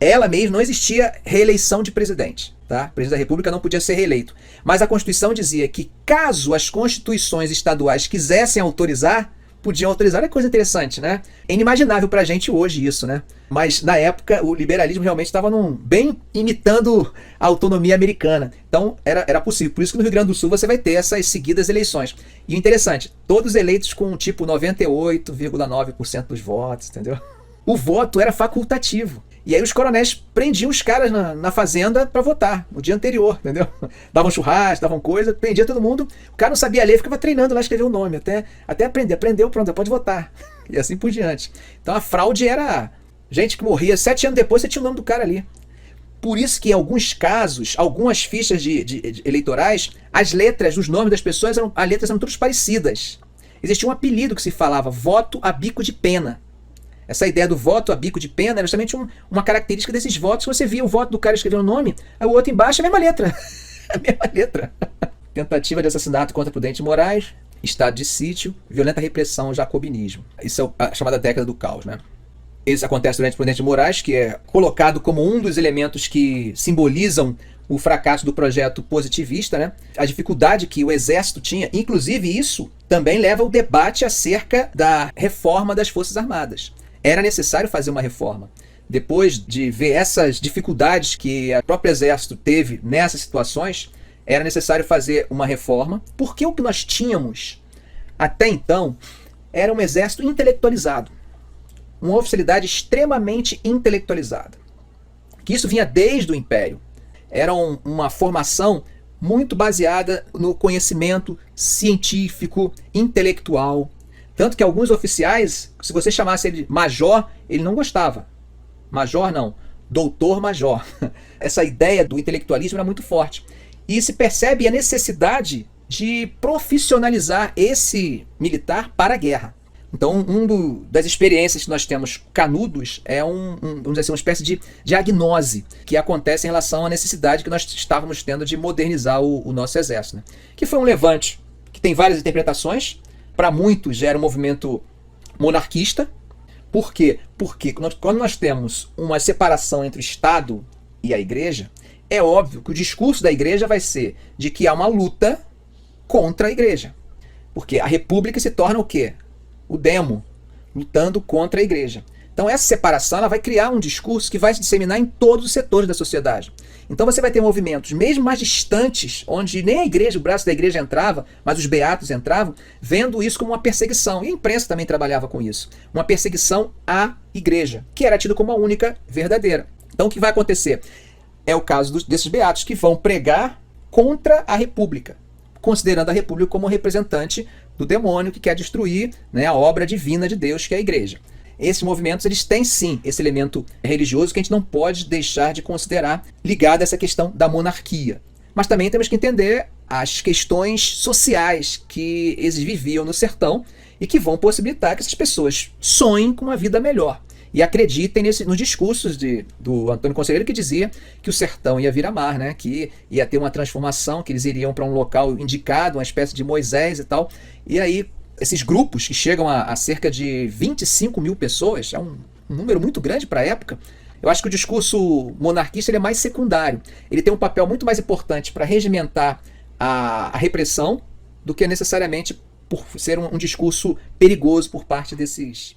ela mesma não existia reeleição de presidente. Tá? O presidente da República não podia ser reeleito. Mas a Constituição dizia que caso as constituições estaduais quisessem autorizar, podiam autorizar. É coisa interessante, né? É inimaginável pra gente hoje isso, né? Mas na época o liberalismo realmente estava bem imitando a autonomia americana. Então era possível. Por isso que no Rio Grande do Sul você vai ter essas seguidas eleições. E o interessante, todos eleitos com tipo 98,9% dos votos, entendeu? O voto era facultativo. E aí os coronéis prendiam os caras na fazenda para votar no dia anterior, entendeu? Davam churrasco, davam coisa, prendia todo mundo. O cara não sabia ler, ficava treinando lá, escrever o nome, até aprender. Aprendeu, pronto, pode votar. E assim por diante. Então a fraude era gente que morria 7 anos depois, você tinha o nome do cara ali. Por isso que em alguns casos, algumas fichas de eleitorais, as letras dos nomes das pessoas, as letras eram todas parecidas. Existia um apelido que se falava voto a bico de pena. Essa ideia do voto a bico de pena era justamente uma característica desses votos. Você via o voto do cara escrevendo o nome, aí o outro embaixo é a mesma letra. A mesma letra. Tentativa de assassinato contra Prudente Moraes, estado de sítio, violenta repressão, jacobinismo. Isso é a chamada década do caos, né? Isso acontece durante Prudente Moraes, que é colocado como um dos elementos que simbolizam o fracasso do projeto positivista, né? A dificuldade que o exército tinha, inclusive isso também leva ao debate acerca da reforma das Forças Armadas. Era necessário fazer uma reforma. Depois de ver essas dificuldades que o próprio exército teve nessas situações, era necessário fazer uma reforma, porque o que nós tínhamos até então era um exército intelectualizado, uma oficialidade extremamente intelectualizada, que isso vinha desde o Império. Era uma formação muito baseada no conhecimento científico, intelectual. Tanto que alguns oficiais, se você chamasse ele de major, ele não gostava. Major não, doutor-major. Essa ideia do intelectualismo era muito forte. E se percebe a necessidade de profissionalizar esse militar para a guerra. Então, das experiências que nós temos canudos é vamos dizer assim, uma espécie de diagnose que acontece em relação à necessidade que nós estávamos tendo de modernizar o nosso exército, né? Que foi um levante que tem várias interpretações. Para muitos era um movimento monarquista. Por quê? Porque quando nós temos uma separação entre o Estado e a Igreja, é óbvio que o discurso da Igreja vai ser de que há uma luta contra a Igreja. Porque a República se torna o quê? O demo, lutando contra a Igreja. Então essa separação ela vai criar um discurso que vai se disseminar em todos os setores da sociedade. Então você vai ter movimentos, mesmo mais distantes, onde nem a Igreja, o braço da Igreja entrava, mas os beatos entravam, vendo isso como uma perseguição. E a imprensa também trabalhava com isso. Uma perseguição à Igreja, que era tida como a única verdadeira. Então o que vai acontecer? É o caso desses beatos que vão pregar contra a República, considerando a República como representante do demônio que quer destruir, né, a obra divina de Deus, que é a Igreja. Esses movimentos eles têm sim esse elemento religioso que a gente não pode deixar de considerar ligado a essa questão da monarquia. Mas também temos que entender as questões sociais que eles viviam no sertão e que vão possibilitar que essas pessoas sonhem com uma vida melhor. E acreditem nos discursos do Antônio Conselheiro, que dizia que o sertão ia virar mar, né? Que ia ter uma transformação, que eles iriam para um local indicado, uma espécie de Moisés e tal. E aí, esses grupos que chegam a cerca de 25 mil pessoas, é um número muito grande para a época. Eu acho que o discurso monarquista ele é mais secundário. Ele tem um papel muito mais importante para regimentar a repressão do que necessariamente por ser um discurso perigoso por parte desses